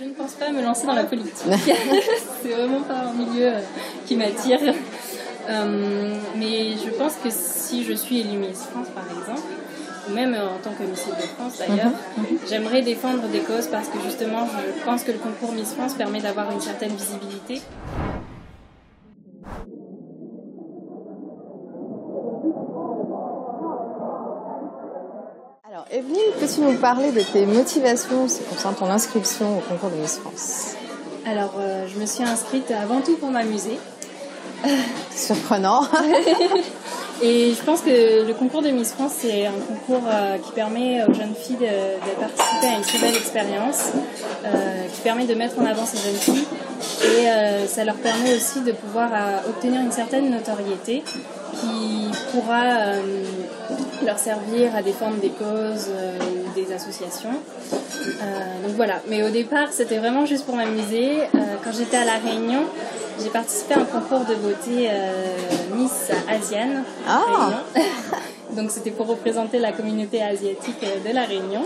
Je ne pense pas me lancer dans la politique. C'est vraiment pas un milieu qui m'attire. Mais je pense que si je suis élue Miss France, par exemple, ou même en tant que Miss Île-de-France d'ailleurs, j'aimerais défendre des causes parce que justement, je pense que le concours Miss France permet d'avoir une certaine visibilité. Alors, Evelyne, peux-tu nous parler de tes motivations concernant ton inscription au concours de Miss France? Alors, je me suis inscrite avant tout pour m'amuser. Surprenant. Et je pense que le concours de Miss France, c'est un concours qui permet aux jeunes filles de participer à une très belle expérience, qui permet de mettre en avant ces jeunes filles. Et ça leur permet aussi de pouvoir obtenir une certaine notoriété qui pourra leur servir à défendre des causes ou des associations. Donc voilà, mais au départ c'était vraiment juste pour m'amuser. Quand j'étais à La Réunion, j'ai participé à un concours de beauté Miss Asiane. Donc c'était pour représenter la communauté asiatique de La Réunion.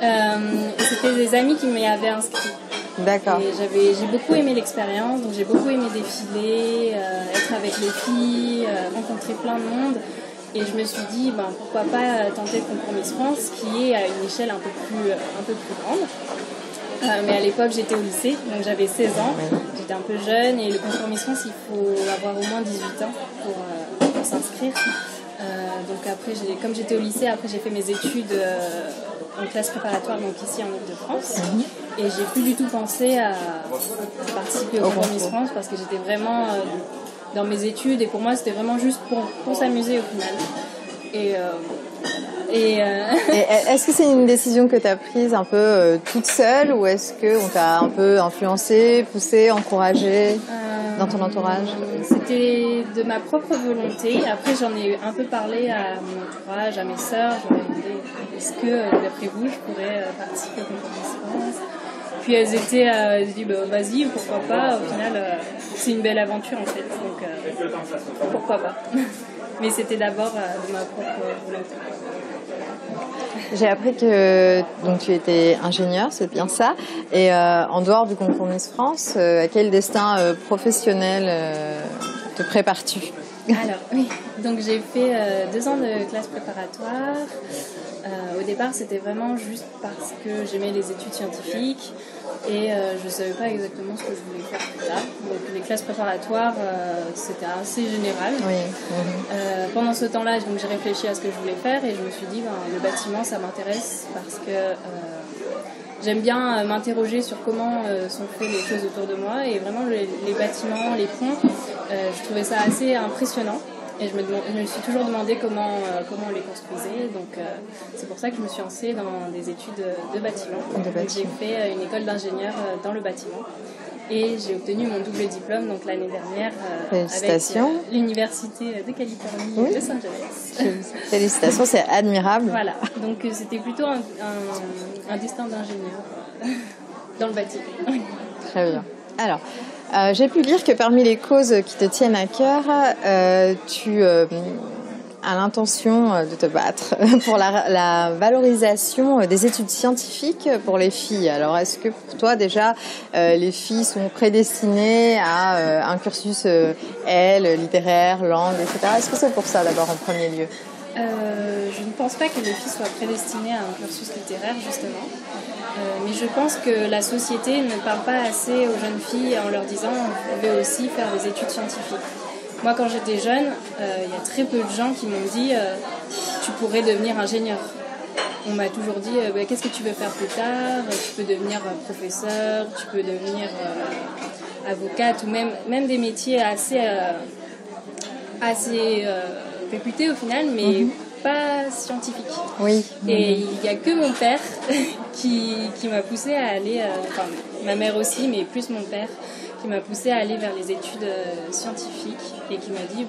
Et c'était des amis qui m'y avaient inscrit. D'accord. Et j'ai beaucoup aimé l'expérience, donc j'ai beaucoup aimé défiler, être avec les filles, rencontrer plein de monde. Et je me suis dit, pourquoi pas tenter le concours Miss France, qui est à une échelle un peu plus grande. Mais à l'époque, j'étais au lycée, donc j'avais 16 ans. J'étais un peu jeune et le concours Miss France, il faut avoir au moins 18 ans pour s'inscrire. Donc après, comme j'étais au lycée, après j'ai fait mes études en classe préparatoire, donc ici en Île-de-France. Et j'ai plus du tout pensé à participer au concours Miss France parce que j'étais vraiment dans mes études et pour moi c'était vraiment juste pour s'amuser au final. Et est-ce que c'est une décision que tu as prise un peu toute seule ou est-ce qu'on t'a un peu influencé, poussé, encouragé dans ton entourage? C'était de ma propre volonté. Après, j'en ai un peu parlé à mon entourage, à mes sœurs. Je leur ai demandé est-ce que, d'après vous, je pourrais participer au concours Miss France. Puis elles étaient dit vas-y, pourquoi pas. Au final, c'est une belle aventure en fait. Donc pourquoi pas. Mais c'était d'abord de ma propre volonté. J'ai appris que donc, tu étais ingénieure, c'est bien ça. Et en dehors du concours Miss France, à quel destin professionnel te prépares-tu? Alors oui, donc j'ai fait 2 ans de classe préparatoire. Au départ, c'était vraiment juste parce que j'aimais les études scientifiques et je ne savais pas exactement ce que je voulais faire plus tard. Donc les classes préparatoires, c'était assez général. Pendant ce temps-là, donc, j'ai réfléchi à ce que je voulais faire et je me suis dit le bâtiment, ça m'intéresse parce que j'aime bien m'interroger sur comment sont faites les choses autour de moi et vraiment les bâtiments, les ponts, je trouvais ça assez impressionnant. Et je me suis toujours demandé comment on les construisait. Donc c'est pour ça que je me suis lancée dans des études de bâtiment. J'ai fait une école d'ingénieur dans le bâtiment. Et j'ai obtenu mon double diplôme donc l'année dernière avec l'Université de Californie de Los Angeles. Félicitations, c'est admirable. Voilà, donc c'était plutôt un destin d'ingénieur dans le bâtiment. Très bien. Alors, j'ai pu lire que parmi les causes qui te tiennent à cœur, tu as l'intention de te battre pour la valorisation des études scientifiques pour les filles. Alors, est-ce que pour toi, déjà, les filles sont prédestinées à un cursus littéraire, langue, etc. Est-ce que c'est pour ça, d'abord, en premier lieu? Je ne pense pas que les filles soient prédestinées à un cursus littéraire, justement. Mais je pense que la société ne parle pas assez aux jeunes filles en leur disant vous pouvez aussi faire des études scientifiques. Moi, quand j'étais jeune, il y a très peu de gens qui m'ont dit tu pourrais devenir ingénieur. On m'a toujours dit qu'est-ce que tu veux faire plus tard? Tu peux devenir professeur, tu peux devenir avocate ou même des métiers assez réputés au final, mais pas scientifique. Oui. Et il n'y a que mon père qui m'a poussée à aller, ma mère aussi, mais plus mon père, qui m'a poussée à aller vers les études scientifiques et qui m'a dit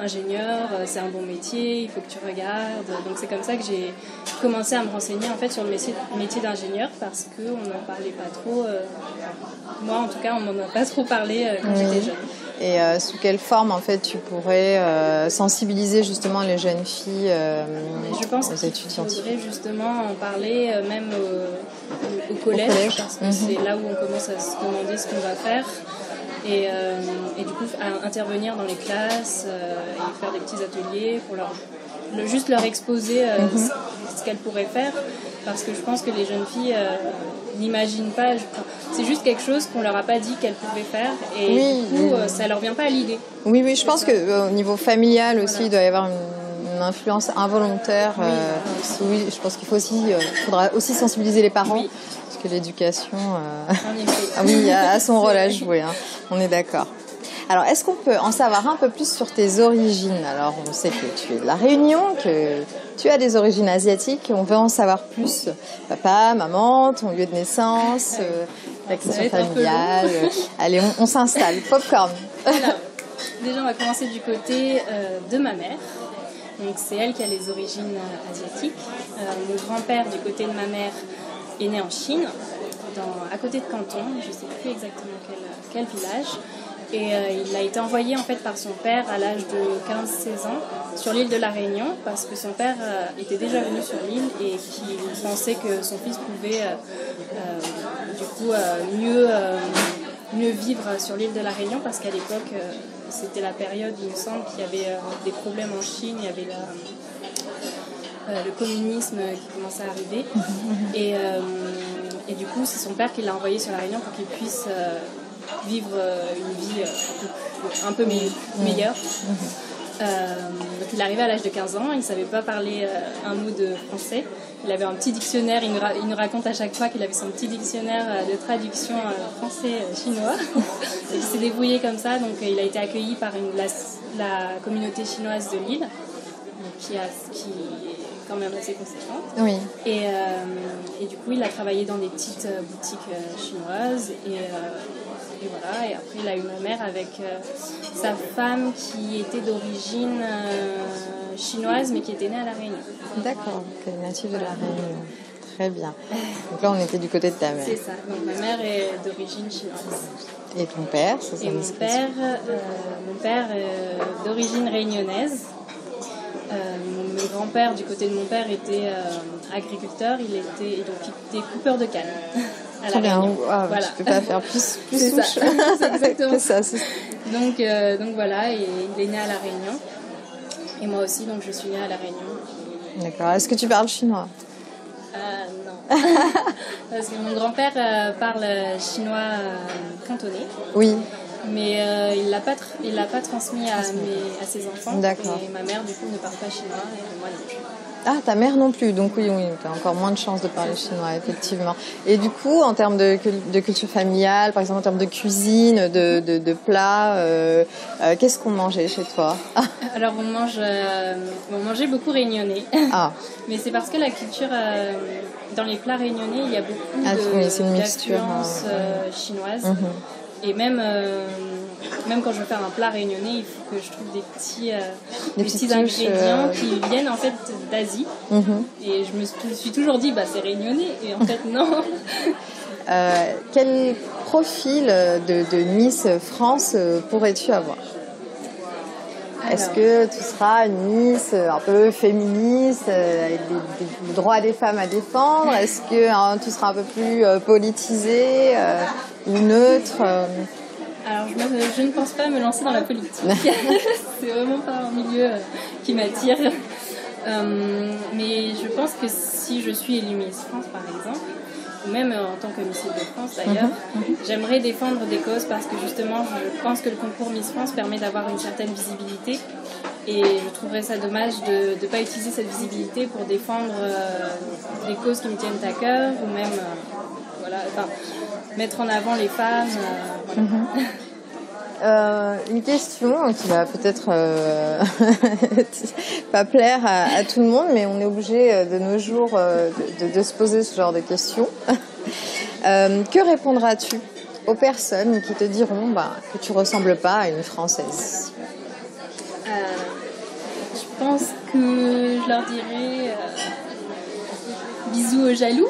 ingénieur, c'est un bon métier, il faut que tu regardes. Donc c'est comme ça que j'ai commencé à me renseigner en fait sur le métier d'ingénieur parce qu'on n'en parlait pas trop. Moi en tout cas, on m'en a pas trop parlé quand j'étais jeune. Et sous quelle forme en fait tu pourrais sensibiliser justement les jeunes filles je pense qu'il faudrait justement en parler même au collège parce que c'est là où on commence à se demander ce qu'on va faire et du coup à intervenir dans les classes et faire des petits ateliers pour juste leur exposer ce qu'elles pourraient faire parce que je pense que les jeunes filles n'imaginent pas, c'est juste quelque chose qu'on leur a pas dit qu'elles pouvaient faire et du coup ça leur vient pas à l'idée. Oui, je pense que au niveau familial aussi il doit y avoir une influence involontaire. Oui, je pense qu'il faudra aussi sensibiliser les parents parce que l'éducation a son rôle à jouer. Hein. On est d'accord. Alors, est-ce qu'on peut en savoir un peu plus sur tes origines? Alors, on sait que tu es de La Réunion, que tu as des origines asiatiques. On veut en savoir plus. Papa, maman, ton lieu de naissance, ta question familiale. Allez, on s'installe. Popcorn. Alors, déjà, on va commencer du côté de ma mère. Donc, c'est elle qui a les origines asiatiques. Mon grand-père, du côté de ma mère, est né en Chine, à côté de Canton. Je ne sais plus exactement quel village. Et il a été envoyé en fait par son père à l'âge de 15-16 ans sur l'île de La Réunion parce que son père était déjà venu sur l'île et qu'il pensait que son fils pouvait mieux vivre sur l'île de La Réunion parce qu'à l'époque c'était la période, il me semble, qu'il y avait des problèmes en Chine, il y avait le communisme qui commençait à arriver et du coup c'est son père qui l'a envoyé sur La Réunion pour qu'il puisse vivre une vie un peu meilleure. Donc il est arrivé à l'âge de 15 ans, il ne savait pas parler un mot de français. Il avait un petit dictionnaire, il nous raconte à chaque fois qu'il avait son petit dictionnaire de traduction français-chinois. Il s'est débrouillé comme ça, donc il a été accueilli par la communauté chinoise de l'île, qui est quand même assez conséquente. Oui. Et du coup, il a travaillé dans des petites boutiques chinoises et voilà. Et après, il a eu ma mère avec sa femme qui était d'origine chinoise, mais qui était née à La Réunion. D'accord, donc native de La Réunion. Très bien. Donc là, on était du côté de ta mère. C'est ça. Donc ma mère est d'origine chinoise. Et ton père, Et mon père est d'origine réunionnaise. Mon grand-père, du côté de mon père, était agriculteur. Il était coupeur de canne. Très bien. Voilà. Tu peux pas faire plus c'est souche. Ça. C'est exactement ça. Donc voilà, et il est né à La Réunion. Et moi aussi, donc je suis née à La Réunion. D'accord. Est-ce que tu parles chinois? Non. Parce que mon grand-père parle chinois cantonais. Oui. Mais il l'a pas transmis à ses enfants. D'accord. Et ma mère, du coup, ne parle pas chinois et moi non plus. Ah, ta mère non plus, donc oui, tu as encore moins de chances de parler chinois, effectivement. Et du coup, en termes de culture familiale, par exemple en termes de cuisine, de plats, qu'est-ce qu'on mangeait chez toi? Alors on mangeait beaucoup réunionnais. Ah. Mais c'est parce que la culture, dans les plats réunionnais, il y a beaucoup d'influences chinoises. Et même quand je veux faire un plat réunionnais, il faut que je trouve des petits ingrédients qui viennent en fait d'Asie. Et je me suis toujours dit, c'est réunionnais. Et en fait, non. Quel profil de Miss France pourrais-tu avoir? Est-ce que tu seras une Miss un peu féministe, avec des droits des femmes à défendre? Est-ce que tu seras un peu plus politisée ou neutre? Alors, je ne pense pas me lancer dans la politique. C'est vraiment pas un milieu qui m'attire. Mais je pense que si je suis élue Miss France, par exemple, ou même en tant que Miss Île-de-France d'ailleurs, j'aimerais défendre des causes parce que justement, je pense que le concours Miss France permet d'avoir une certaine visibilité. Et je trouverais ça dommage de ne pas utiliser cette visibilité pour défendre des causes qui me tiennent à cœur ou même mettre en avant les femmes. Une question qui va peut-être pas plaire à tout le monde, mais on est obligé de nos jours de se poser ce genre de questions. Que répondras-tu aux personnes qui te diront que tu ressembles pas à une Française? pense que je leur dirais bisous aux jaloux.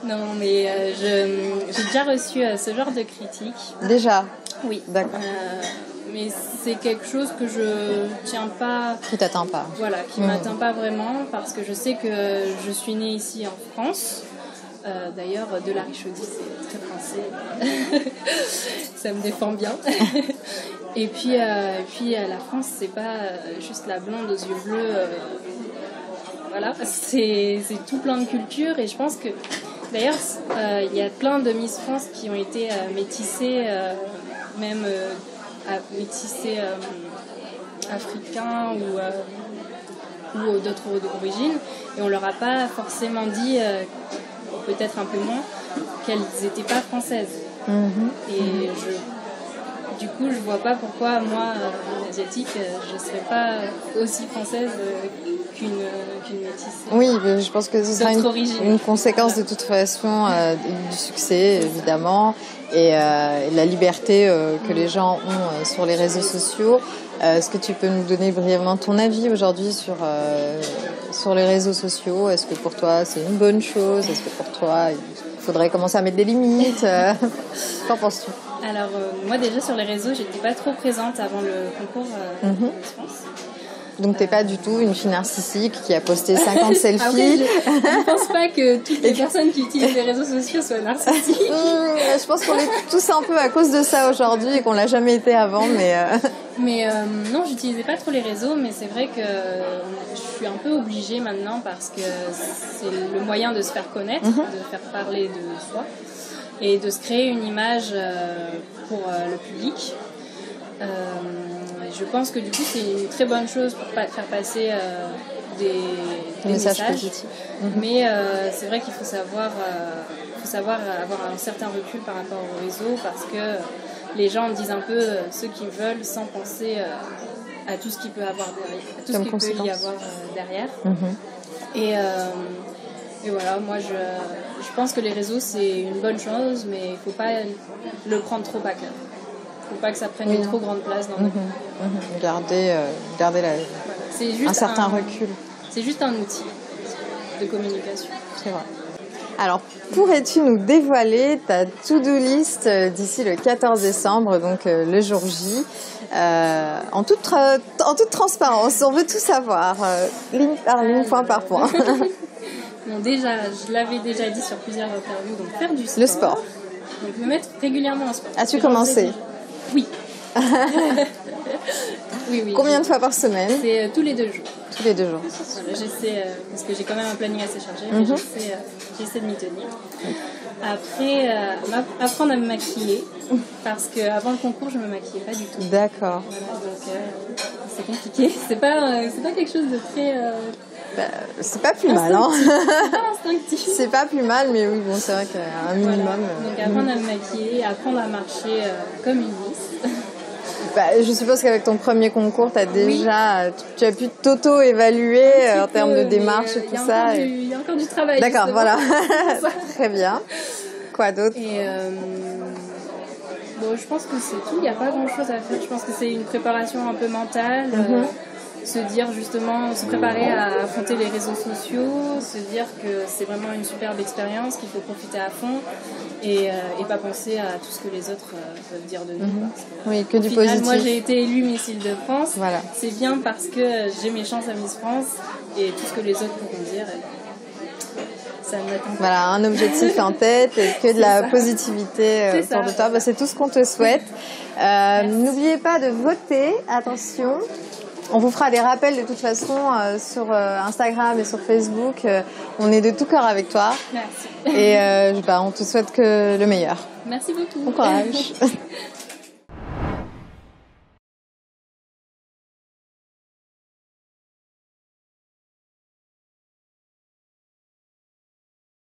Non, mais j'ai déjà reçu ce genre de critiques. Déjà? Oui. D'accord. Mais c'est quelque chose que je tiens pas... Qui t'atteint pas. Voilà, qui m'atteint pas vraiment, parce que je sais que je suis née ici en France. D'ailleurs, de la Richaudy, c'est très français. Ça me défend bien. Et puis la France, c'est pas juste la blonde aux yeux bleus. Voilà, c'est tout plein de cultures. Et je pense que, d'ailleurs, il y a plein de Miss France qui ont été métissées, même métissées africains ou d'autres origines. Et on leur a pas forcément dit... peut-être un peu moins, qu'elles n'étaient pas françaises. Et du coup, je vois pas pourquoi, moi, asiatique, je ne serais pas aussi française qu'une métisse. Oui, je pense que ce sera une conséquence de toute façon du succès, évidemment, et la liberté que les gens ont sur les réseaux sociaux. Est-ce que tu peux nous donner brièvement ton avis aujourd'hui sur les réseaux sociaux? Est-ce que pour toi c'est une bonne chose? Est-ce que pour toi il faudrait commencer à mettre des limites? Qu'en penses-tu? Alors moi déjà sur les réseaux j'étais pas trop présente avant le concours Miss France. Donc t'es pas du tout une fille narcissique qui a posté 50 selfies. Après, je pense pas que toutes les personnes qui utilisent les réseaux sociaux soient narcissiques. Je pense qu'on est tous un peu à cause de ça aujourd'hui et qu'on l'a jamais été avant, Mais non, j'utilisais pas trop les réseaux, mais c'est vrai que je suis un peu obligée maintenant parce que c'est le moyen de se faire connaître, de faire parler de soi et de se créer une image pour le public. Je pense que du coup c'est une très bonne chose pour faire passer des messages positifs. Mais c'est vrai qu'il faut savoir avoir un certain recul par rapport aux réseaux parce que les gens disent un peu ce qu'ils veulent sans penser à tout ce qu'il peut avoir derrière, à tout ce qu'il peut y avoir derrière. Et voilà, moi je pense que les réseaux c'est une bonne chose, mais il faut pas le prendre trop à cœur. Faut pas que ça prenne une trop grande place dans notre vie. Garder un certain recul. C'est juste un outil de communication. C'est vrai. Alors, pourrais-tu nous dévoiler ta to-do list d'ici le 14 décembre, donc le jour J, en toute transparence? On veut tout savoir, ligne par ligne, point par point. Bon, déjà, je l'avais déjà dit sur plusieurs interviews, donc faire du sport. Le sport. Donc me mettre régulièrement en sport. As-tu commencé? Oui. Oui. Combien de fois par semaine? C'est tous les 2 jours. Tous les 2 jours. Voilà, j'essaie, parce que j'ai quand même un planning assez chargé, mais j'essaie de m'y tenir. Après, apprendre à me maquiller, parce qu'avant le concours, je ne me maquillais pas du tout. D'accord. Voilà, donc c'est compliqué. C'est pas quelque chose de très... c'est pas plus mal, hein. C'est pas instinctif. C'est pas plus mal, mais oui, bon, c'est vrai qu'un minimum. Voilà. Donc apprendre à me maquiller, apprendre à marcher comme une miss. Je suppose qu'avec ton premier concours, tu as pu t'auto-évaluer en termes de démarche et tout ça. Il y a encore du travail. D'accord, voilà. Très bien. Quoi d'autre? Et bon, je pense que c'est tout. Il n'y a pas grand-chose à faire. Je pense que c'est une préparation un peu mentale. Se dire justement, se préparer à affronter les réseaux sociaux, se dire que c'est vraiment une superbe expérience, qu'il faut profiter à fond et pas penser à tout ce que les autres peuvent dire de nous. Oui, que du positif. Moi j'ai été élue Miss Île-de-France, voilà. C'est bien parce que j'ai mes chances à Miss France et tout ce que les autres pourront dire, ça m'attend. Voilà, un objectif en tête et que de la positivité autour de toi. C'est tout ce qu'on te souhaite. N'oubliez pas de voter, attention. On vous fera des rappels de toute façon sur Instagram et sur Facebook. On est de tout cœur avec toi. Merci. Et on te souhaite que le meilleur. Merci beaucoup. Bon courage.